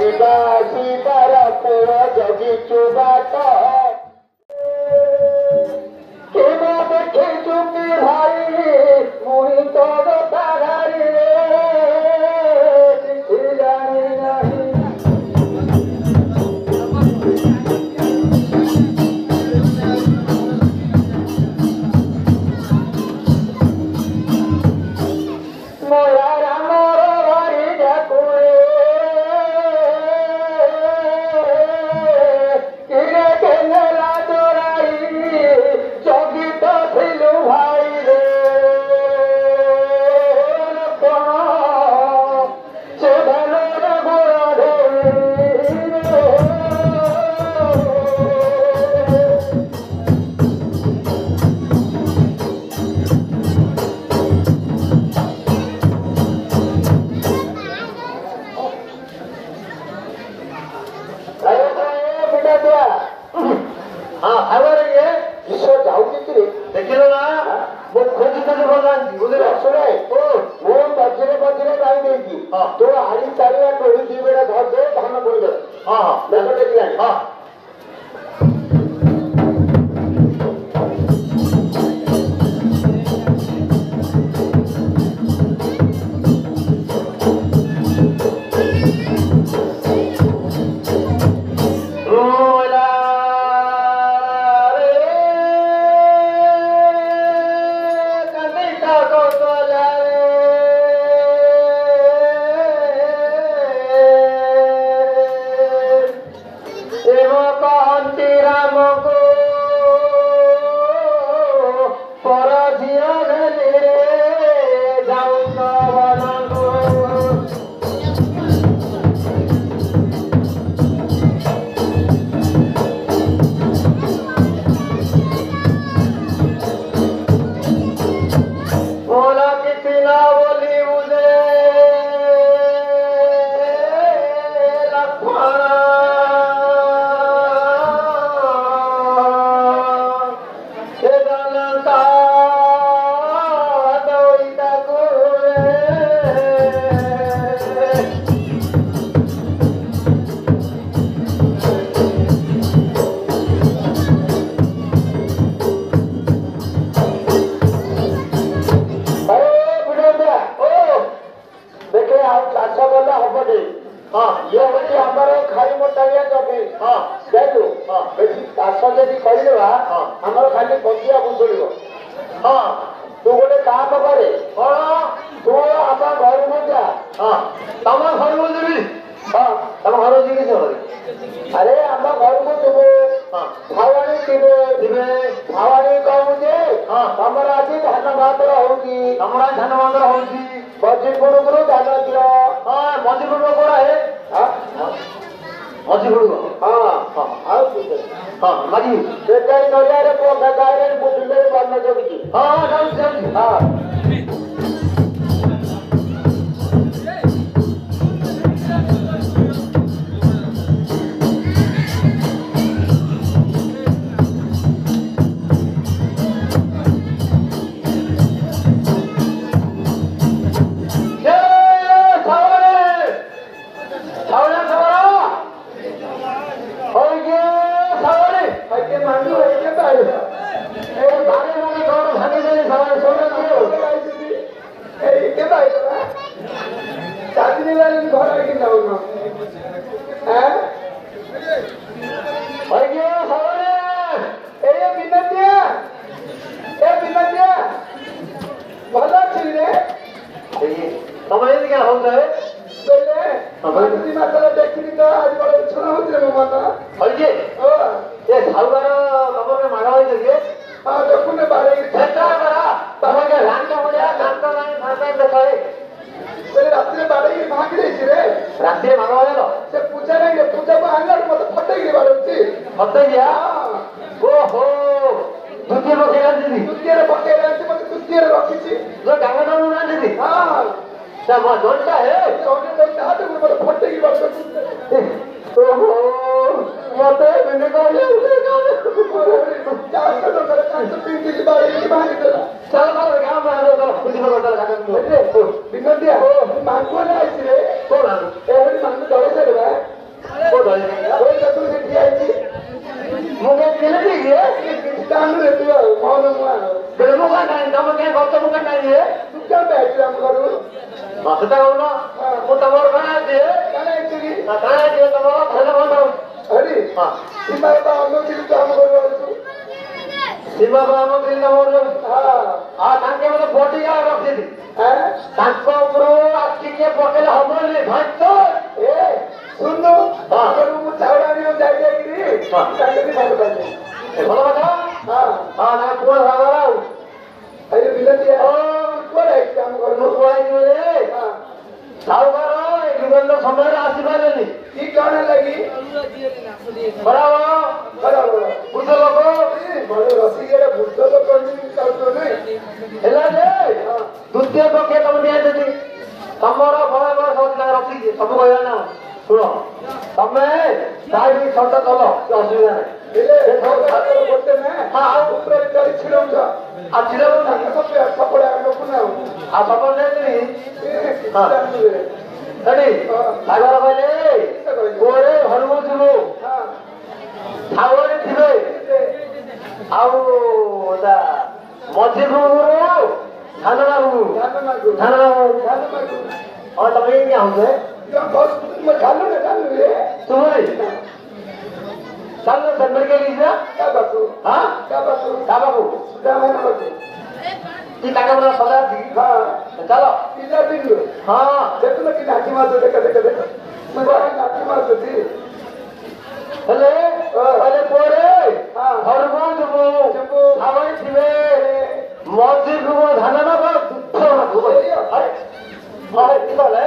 ଯିବା ଆସିବାର ପୁଅ ଜଗିଛୁ ବାଟ କେବେ ଦେଖିଛୁ କି ଭାଇ ମୁଇଁ ତୋର ସାଗାରିରେ କିଛି ଜାଣି ନାହିଁ ମୋରା ରାମର ଭାରି ଯାକୁରେ କିରେ କେନେଲା ଚୋରାଇ ଜଗିତ ଥିଲୁ ଭାଇ ରେ କଣ ସେ ଭଲରେ ଗୋଡ଼ ଦେଖିଲ ନା ମୁଁ ଖୋଜି ଖୋଜି ଭଲାନ୍ତି ବୁଝିଲ ଶୁଣେ ମୁଁ ମଝିରେ ମଝିରେ ଗାଈ ଦେଇଛି ତୁ ଆଳି ଚାରିଆ ଟୋଳି ଦି ବେଳା ଧରିଦେ ଧାନ ପଡ଼ିଦ ହଁ ହଁ ଦେଖ ଦେଖିଲାଣି ହଁ ଚାଷ ଯଦି କରିଦେବା ଆମର ଖାଲି ବଞ୍ଚିବା ବୁଝଳିବ ହଁ ତୁ ଗୋଟେ କାମ କରେ କଣ ତୁ ଆମ ଘରକୁ ଯା ତମ ଘରକୁ ଯିବି ହଁ ତମ ଘରକୁ ଯିବି ସେ ଆରେ ଆମ ଘରକୁ ଯିବୁ ଭାବାଣୀ ଥିବେ ଭାବାଣୀ କହୁ ଯେ ତମର ଆଜି ଧାନ ବାନ୍ଦର ହଉଛି ତମର ଆଜି ଧାନ ବାନ୍ଦର ହଉଛି ମଝିପୁରକୁ ଧାନ ଦିଅ ହଁ ମଝିପୁର କୋଡା ମଝିପୁର ହଁ ହଁ ଆଉ ହଁ ମଝି ବେକାରୀ ନଡ଼ିଆରେ ଗାଈରେ ବୁଝିଲେ ବନ୍ଧ ଜଗିଛି ହଁ ଯାଉଛି ଯାଉଛି ହଁ ରାତିରେ ମାଗ ବାଜଲ ସେ ପୂଜା ନାହିଁ ପୂଜା ଆଣିଲା ମତେ ଫଟେଇକି ବାଡୁଛି ଫଟେଇଆ ଓହୋ ଦ୍ୱିତୀୟ ପକେଇ ଆଣିଛି ଦ୍ୱିତୀୟରେ ପକେଇ ଆଣିଛି ମତେ ତୃତୀୟରେ ରଖିଛି ଡାଙ୍ଗ ଡାଙ୍ଗ ଆଣିଛି ହଁ ଜଣଟା ହେ ମତେ ଫଟେଇକି ବାଡୁଛି ଓହୋ ମତେ ଏମିତି କହିଲେ ବିନୋଦିଆ ମାଗୁଆ ଆସିଲେ କୋଣ ଏଭଳି ମାନଙ୍କୁ ଜଳେଇ ସାରିବା ये तू क्या बैठ रहा करू माता कौन वो तमोर कहां है कहां है तुगी कहां है तमोर भले बोल अरे हां सीमा बानो के काम करू तू सीमा बानो के काम करू हां आ ताके मते बॉडी का रखी थी हैं ताको ऊपर आखी के पकेले हमले भातो ए सुन लो हां करू चावड़ानी हो जाई जाई हां ताके भी बात करते ए बोलो बता हां हां ना कोण भागरा अरे बिलती ओ कोण है काम करू कोई बोले हां सावकारो एक दुगंध समय आशीर्वादनी की काने लगी बराबर बराबर बुद्ध लोग बड़े रसिकेरे बुद्ध लोग करनी करतो नहीं हेला जे द्वितीय पक्ष तुम दिया देती तमरो भय भय सब रखी सब कहया ना सुनो तमे साइड छोटा चलो असुविधा नहीं ले सब छात्र बोलते में हां ऊपर चली छिड़ो जा आ छिड़ो ना सब सपड़ा लोग ना आ सपड़ नहीं हां रेडी सागर कहले गोरे हनुम जुलो हां थावरे थिबे आउ दा मझे गुरु थाना और तमे क्या होते बस मैं खालू ना खालू रे तुम्हारे चलो संबर के लिए क्या बातू हां क्या बाबू सुधा मैं बातू की ताका बना सदा थी हां चलो पिला दिन हां देखो ना कि नाची मार दे देख मैं बड़ा नाची मार दे हेले अरे पोरे हां हरमन जबो हवाई थिबे मौजी को धाना ना बा दुख ना हो अरे हां की बात है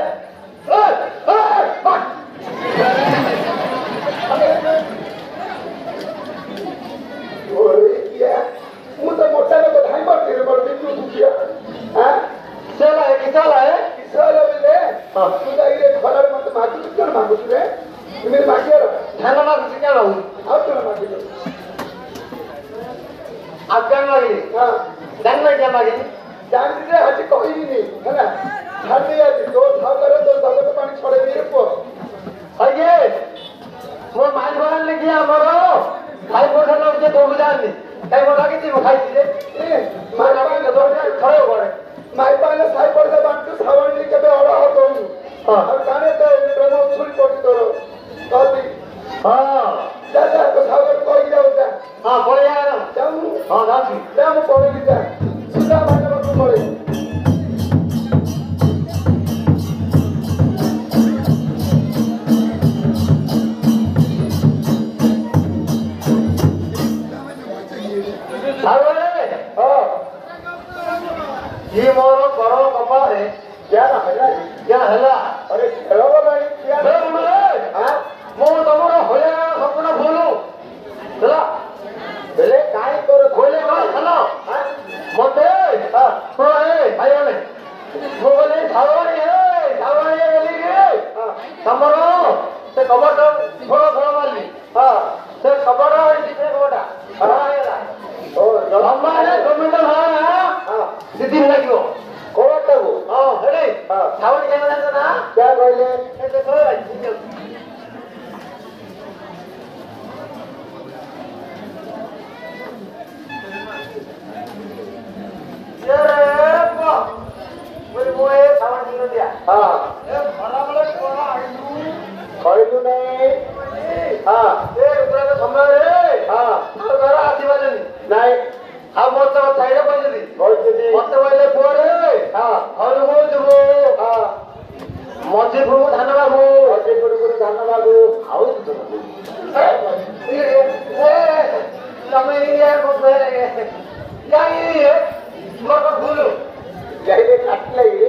ओरे क्या मुझे मोटा लोग ढाई बार तेरे पर क्यों दुखिया हां चला है ले हां तू जाइए खबर मत मांगू तू क्यों मांगू तू रे मेरे मांगिया ढाना ना कुछ क्या लाऊं आप क्यों मांगे आप क्या मांगे हां जान में क्या मांगे जान दे हज कोई नहीं है ना छाड़ दिया दो भाव करे तो दल को पानी छोड़े दिए को अये वो मान बन ले गया मरो भाई बोल लोग के 2000 में कई बोला कि तुम खाई दे ए मान पाले दो खड़े हो गए माई पाले साई पर से बांटू सावण नहीं के और हो तो हां और गाने तो प्रेम छुरी कोटी तोरो कभी हां दादा को सागर कोई जाओ जा हां कोई आ रहा जाऊं हां जाऊं जाऊं कोई जा सुधा माने को बोले ये मोरो करो कपा है क्या हला अरे खेलो नहीं क्या हां मो तमरो होया सपना बोलो चला बेले काई कर खोले का चलो हां मते हां तो ए भाई वाले मो बोले छावणी बोली रे हां तमरो से कबट थोड़ा वाली हां से कबट दिखे गोटा हां ओ हमारे कमिटी हां सिद्धि लगियो कोटगो हां हेले हां छावणी केना जानता ना क्या कहले ए देखो ये पा मोए छावणी न दिया हां ए बड़ा कोला आइलू नहीं हां ए उतरा समय रे हां और घर आशीर्वाद नहीं अब मत साइड बजली मत बोले पोरे हां और हो जबो हां मजे गुरु धान बाबू धान बाबू आउ ए तमे ये को जाई मत भूल जाई काट लई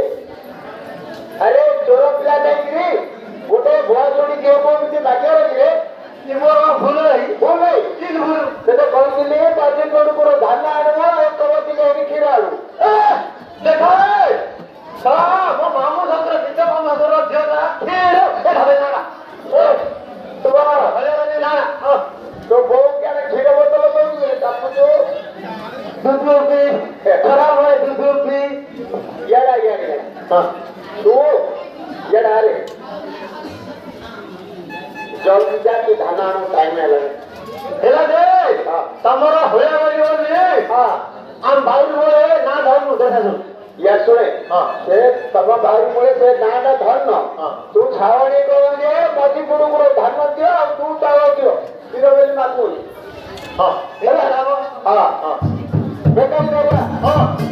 अरे चोर पिला नहीं रे गोटे भुआ जोड़ी के ऊपर मुझे लागे रे निमो भूल नहीं किन भूल ते तो कोई लिए पाजे कोड को धान आडवा एक कवती के खीरालू देखो सा वो मामू सत्र बिच को मसर दिया खीर ए ढाबे ना ओ तो भले ना तो वो क्या खीर बोतल तो मेरे टापू जो दूध पी खराब है दूध पी यार हां तू यार रे जल्दी जाके धानानो टाइम लगे हेला दे तमरो होया बरियो ने हां आम भाई बोले ना धानु देखा सुन या सुने से तम भाई मुळे से गाँटा धन तू छावणी करून दे मधी पुडू पुडू धान दियो आ तू चावल दियो तीर बेली मातू हाँ हाँ हाँ बेकम देवा हाँ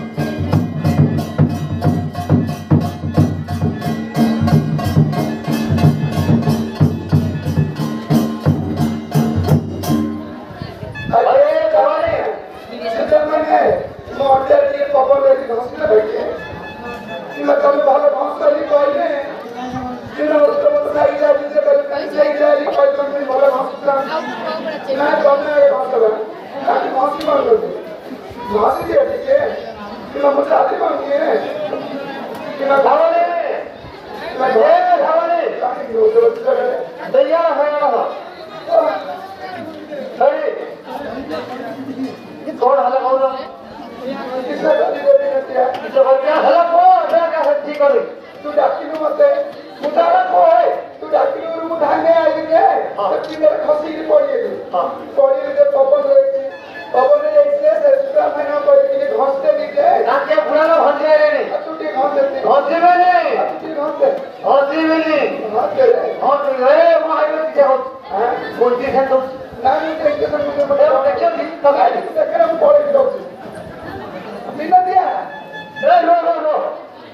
अरे जवानी किधर में है मॉडल ये पापा मेरी घास में बैठी है मैं कल बाहर घास वाली कोई है फिर उसको बताई जा जिसे कल कहीं से जा रही कोई तो मेरी बाहर घास का मैं सामने घास कर रहा है घास की मांग करते घास की ठीक है कि मैं मुझे आती मांगी है कि मैं धावने मैं धावने तैयार है ना अरे कौन हला कौन किसने गाली देती रहती है किसने क्या हला कौन क्या सच्ची करी तू डाकी में मत है मुझारा को है तू डाकी में रूम उठाने आई है सच्ची मेरे खसी की पड़ी है पड़ी है जब पापा ने इसलिए दूसरा महीना पड़ी के लिए घास दे दी है ना क्या पुराना घास दे रहे नहीं टूटी घास देते घास दे नहीं टूटी घास दे घास दे रे माय में क्या हो हां बोलती है तुम ನಾನು ಇದಕ್ಕೆ ಸಂಬಂಧ ಪಟ್ಟ ತಗಾಡಿ ತಕ್ಕರೆ ಪೋಡಿ ಬಿಲ್ಲದಿಯಾ ಏ ನೋ ನೋ ನೋ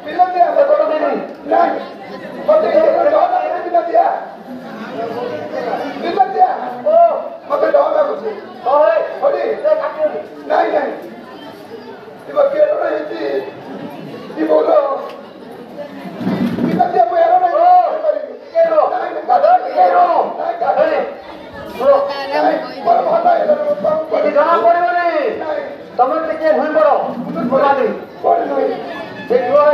ಬಿಲ್ಲದಿಯಾ ಬದಲದೇನಿ ನಾನು ಮತ್ತೆ ಬಿಲ್ಲದಿಯಾ ಬಿಲ್ಲದಿಯಾ ಓ ಮತ್ತೆ ಡಾಗ್ ಆಗುತ್ತೆ ಓಯ್ ಹೊಡಿ नहीं नहीं ಇವಾಗ ಕೇಳೋಣ ಐತಿ ಈ ಬೋಲೋ ಬಿಲ್ಲದಿಯಾ ಪೋಯರೋ नहीं ಕೇಳೋ ಅದೋ ಕೇಳೋ ಹೇಳಿ जहाँ पड़े बोले तब तक भूल पड़ो बोला नहीं देखो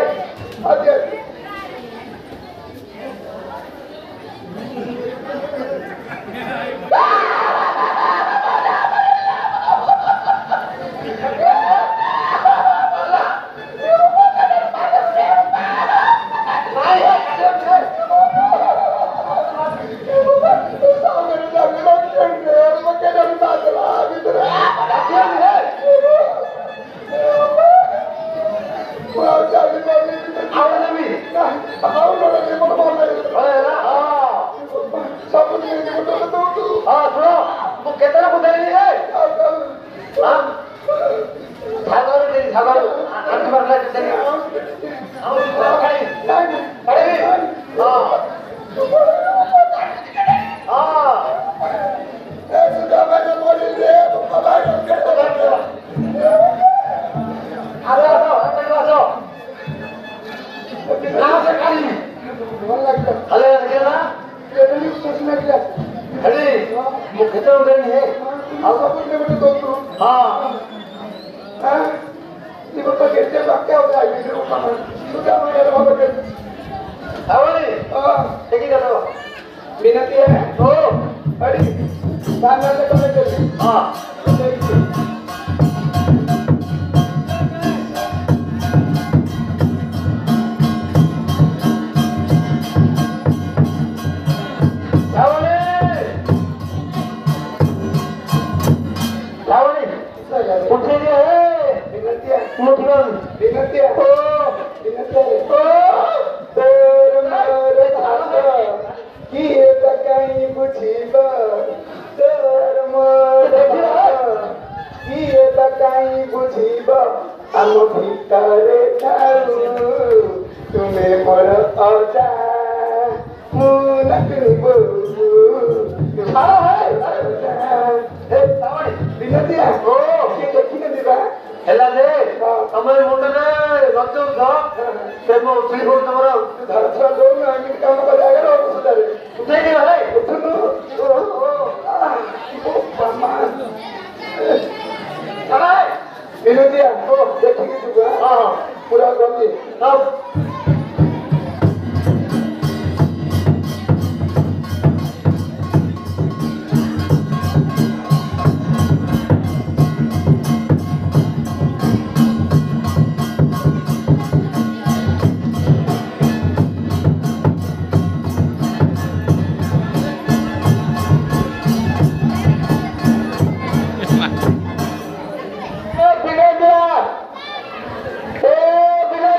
पूरा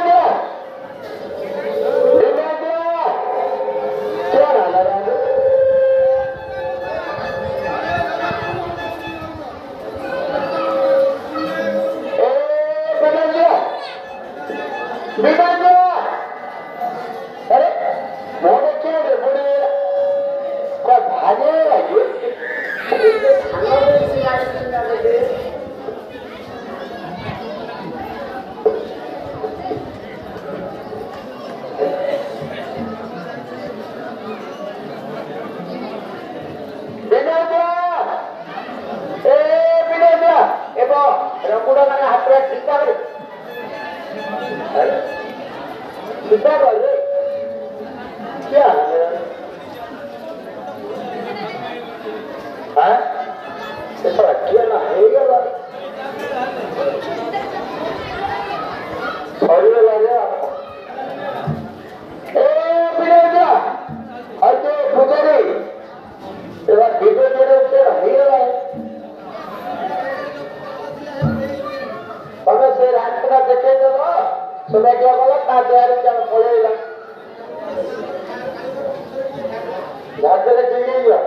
বিদায় আরে মনে কে রে মনে ভাগে লাগে रंगुड़ा मैंने हाथ में टीका करे टीका करे क्या हाँ ऐसा क्या ना है क्या बात सॉरी लगे ए बिना अरे पुजारी ये बात वीडियो मेरे से है क्या तमें से रास्ता देखे देव सुबह क्या बोला ता तैयारी जब पड़ेगा झाड़े चिड़ी गया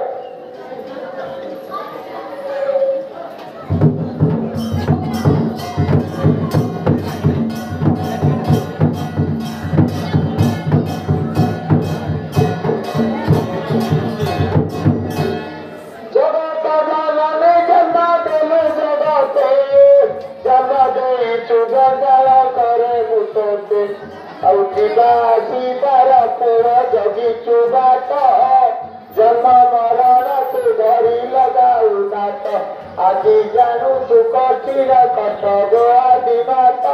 जगी चुबात जन्म मरण तू धरी लगाऊ नाथ आदि जानू तू कठिन कष्ट गो आदि मात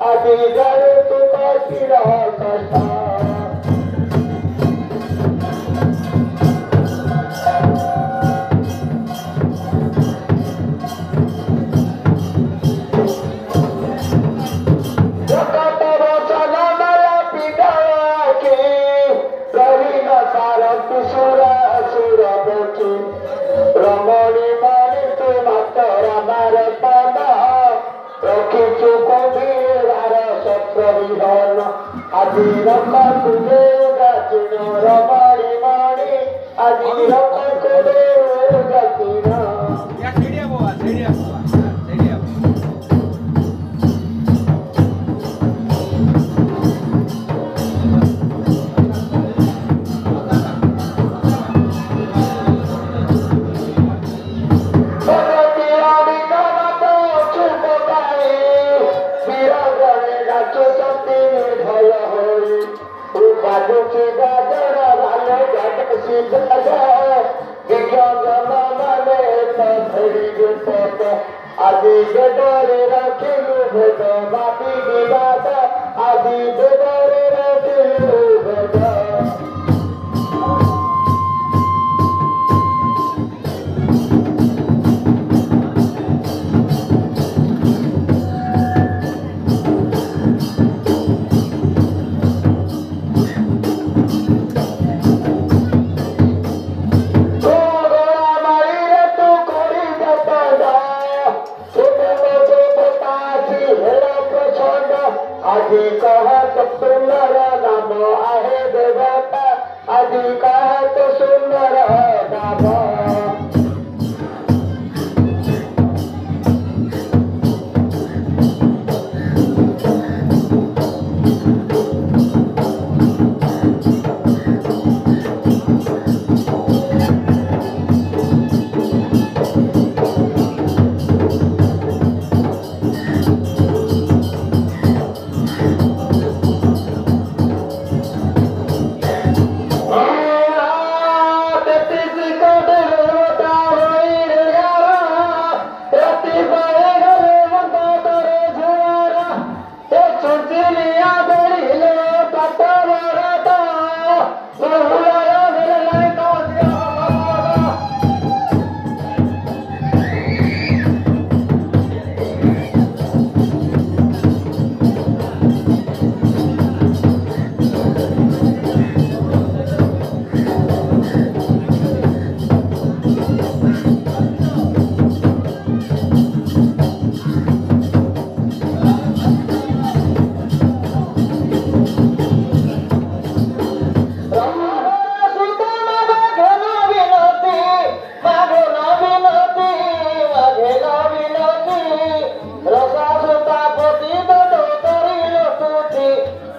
आदि जानू तू कठिन कष्ट रमणी मणि तू मातर मार पद रखिचु कबीरार सत्र विहन आदि रख तुझे गाचिन रमणी मणि आदि रख तुझे गाचिन आदि बेदरे रखिलु भेद मापी विवाद आदि बेदरे रखिलु भेद आदि कहत सुंदर नाम आहे देवता आदि कहत सुंदर नाम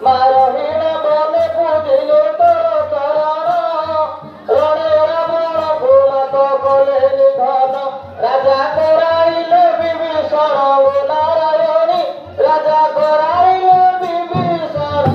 মারহীন বলে বুঝিল তোর চরণ রণে রাবণ ভূমত কলে নিধন রাজা করাইল বিভীষণ নারায়ণী রাজা করাইল বিভীষণ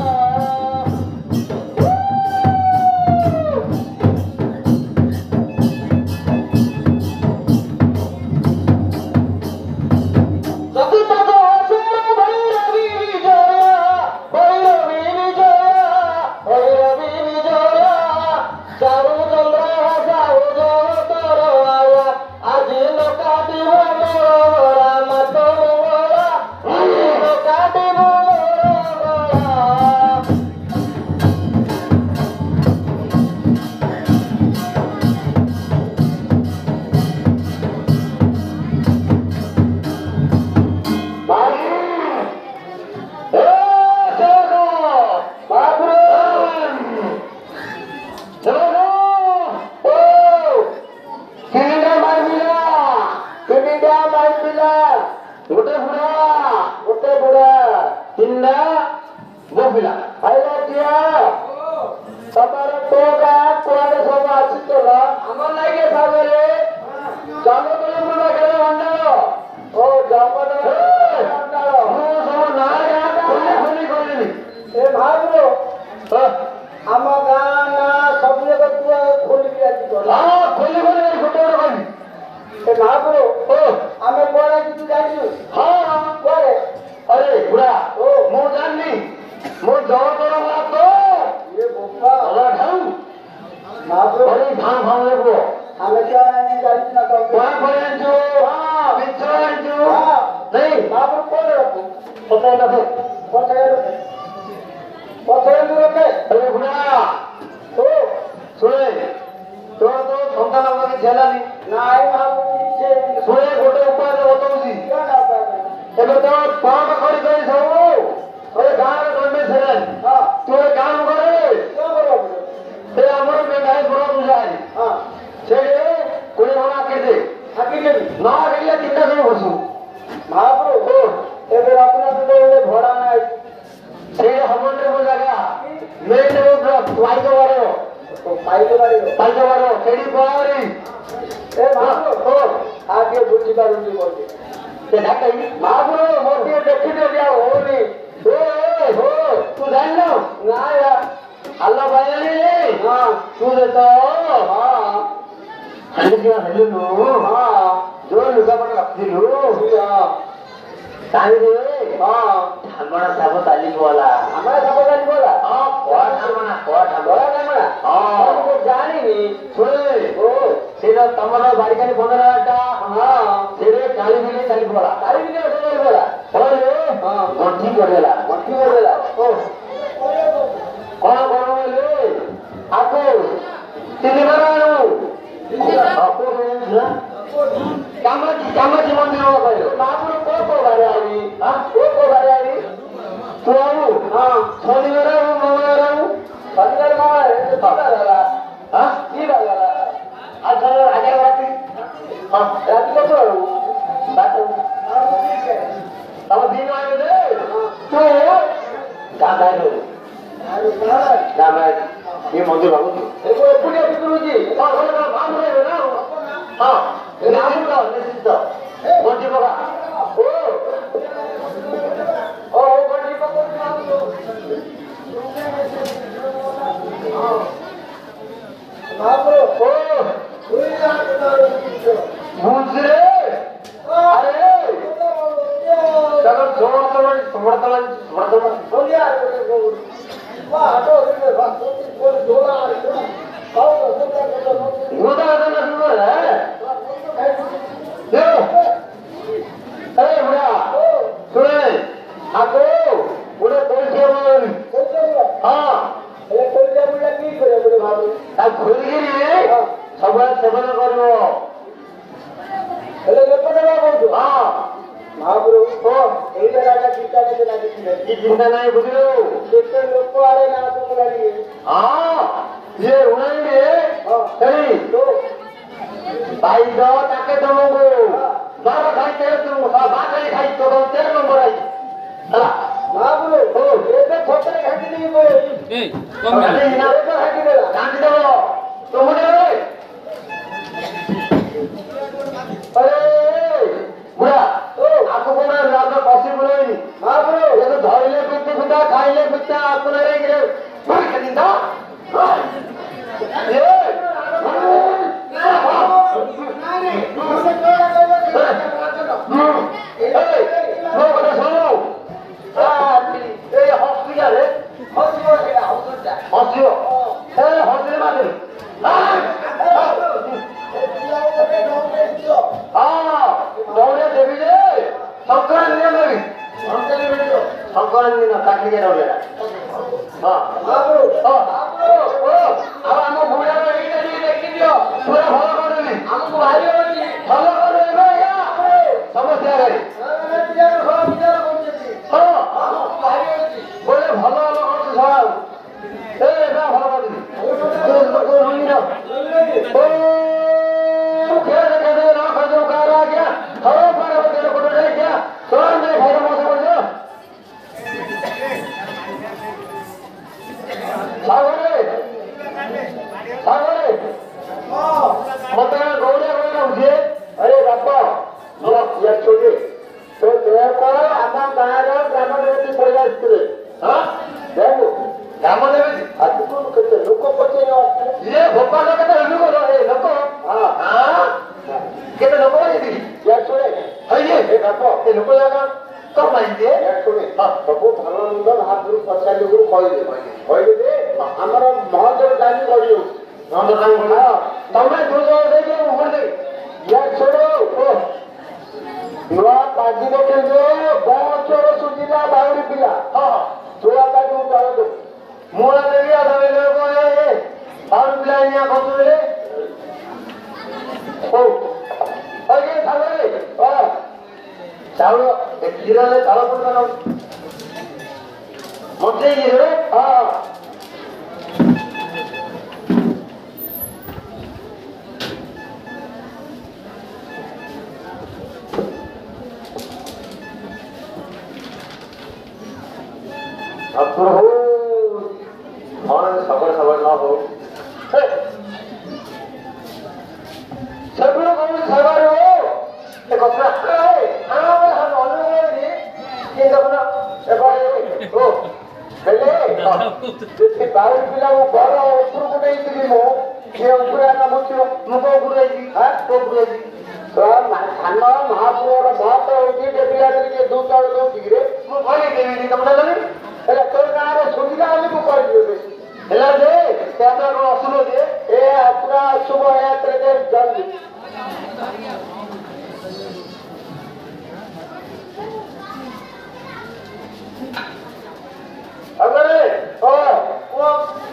ବାବୁରେ ଓ ଏବେ ଛତରେ ଘାଟି ଦେଇ ବୋ ଏ କମ ଆରେ ଇନାରେ ତ ଘାଟି ଦେଲା ଘାଟି ଦେବ ତମରେ अरे बुढ़ा आपको बोला रात में पॉसिबल है नहीं हाँ ब्रो ये तो धोइले पिट्टे पिटा खाइले पिट्टा आपको लगे कि मार के दिंदा ये नो बता सुनो ये हॉस्पिटल है हॉस्पिटल ए हॉस्पिटल मार दौड़े देवी जे संक्रांति में संक्रांति ना काटी के दौड़े हां बाबू ओ अब हम बुढ़ा रे एई देखि दियो पूरा भलो कर देनी हमको भाई होची भलो कर देबे या समस्या रे हां भाई होची बोले भलो लोग सब ए ना भलो कर देनी तो रुनी ना ओ क्या कहते ना खजो कर आ गया हरो पर हो तेरे को डर क्या सोन में भाई मौसम हो जा सागरे मत गौड़े गौड़े उठे अरे बापा ये छोटे तो देह को आम गाँव ग्राम देवी पड़ा हाँ देखो ग्राम देवी आज केते लोक पचे ये भोपाल के लोक हाँ हाँ केते लोक ये यार छोड़े हइए ए बापा ए लोक जागा कम आइए यार छोड़े हां सबो भलो नंदन हाथ गुरु पचाली गुरु कहले दे हमर महदेव दानी करियो नंद दानी हां तमे दो दे के उमर दे यार छोड़ो ओ युवा पाजी के जो बहुत चोर सुजिला बावरी पिला हां छोड़ा का तू जाओ दो मोला देवी आधा लोग ए बावरी पिला यहां खोले ओ आगे थाले हां चावल एक हीरा ले चावल पर बनाओ मुझे ये रे हां अब तो हो और सबर ना हो सब लोग सबर हो एक अपना है हम ऑनलाइन ये अपना एबारे ओ पहले ये बाहर पिला वो बड़ा ऊपर को नहीं थी मो ये ऊपर आना मुझे मुको गुरु जी हां तो गुरु जी तो खाना महापुर बहुत होती है पिला के दूध चावल दो गिरे मो भले देवी तुम लगे એટલે તો ગારે સુવિધા આલી મુકાઈ ગયો છે એટલે જે ત્યાં નો અસલો છે એ આપણા શુભ યાત્રા જે જલ્દી અગરે ઓ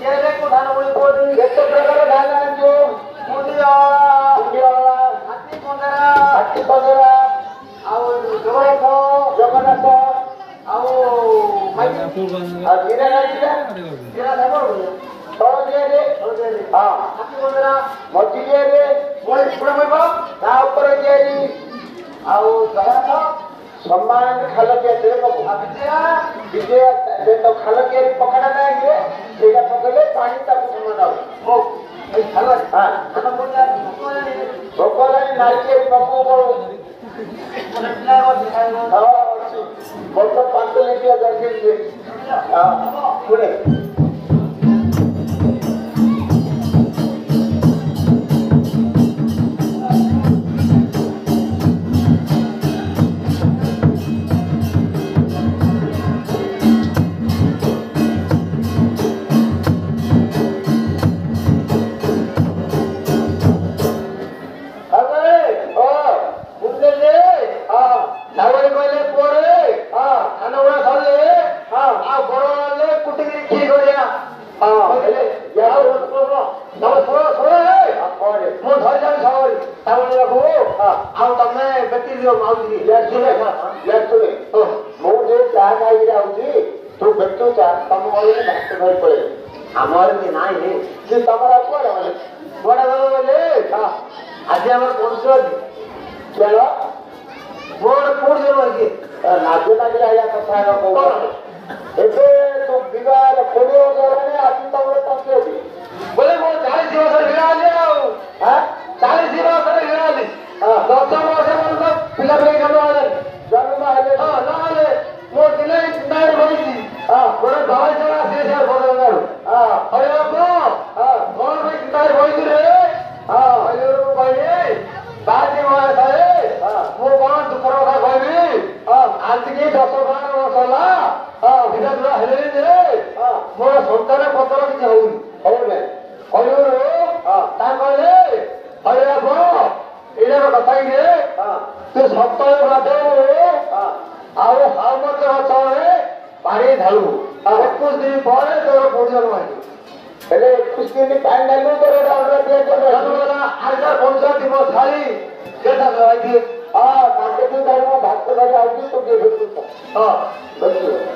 કેરે કો ધાન બોલી બોલી કેતો પ્રકાર ધાન આજો મુંડિયા હાથી પગરા આવો જગન્નાથ आओ भाई और गिरा देखो थोड़ा दे हां आपकी बोलरा मोटी दे बोल पूरा में बा ना ऊपर दे आओ जरा सम्मान खाल के दे को विजय दे तो खाल के पकड़ा ना गिरे सेगा पकड़ले पानी तक समान आओ ओ खाल हां हम बोल भोकला नाई के बाबू बोल बहुत पांच लेके आ जाके हां सुने आज आम कौन खेल मोर कौन नाचे नाचे आया कथा ଏବେ ତୁ ବିବାହ 20 ବର୍ଷ ହେଲାଣି ଆଜି ତମର ପଞ୍ଚେଇବି ବୋଲେ ମୁଁ 40 ବର୍ଷ ହେଲାଣି ଆଉ 40 ବର୍ଷ ହେଲାଣି 10 ବର୍ଷ ପର୍ଯ୍ୟନ୍ତ ପିଲା ପିଲା ଜନ୍ମ ହେଲାଣି ନହେଲେ ମୋ ଦିନେ ଚିନ୍ତାରେ ରହିଛି ଗୋଟେ ଦଳ ଚଳା ସେ ବଦଳାରୁ ହରେ ବାପ କଣ ପାଇଁ ଚିନ୍ତାରେ ରହିଛି ରେ କହିଲି ବାହାରି ଥାଏ ମୁଁ କଣ ଦୁଃଖର କଥା କହିବି ଆସିକି 10-12 ବର୍ଷ ହେଲା ପିଲା ପିଲା ହେଲେଣି ଯେ ମୋର ସନ୍ତାନ ପତ୍ର କିଛି ହଉନି କହିଲୁ ତା କହିଲେ ହରେ ବାପ ଏଇଟା କଥା କି ତୁ ସପ୍ତାହ ମାଧ୍ୟମରୁ ଆଉ ହାଉ ମଧ୍ୟ ଗଛରେ ପାଣି ଢାଳୁ 21 ଦିନ ପରେ ତୋର ପୁଣି ଜନ୍ମ ହେଇଯିବ ହେଲେ 21 ଦିନ ପାଣି ଢାଲୁ ତୋର ଆଜି 50 ଦିନ ଛାଡ଼ି କେଟା ଖାଇଛି ତାକେ ତୁ ଭାତ ଧରି ଆଉଛୁ ତୁ ଟିକେ ଦେଖୁଛ ହଁ ଦେଖିବୁ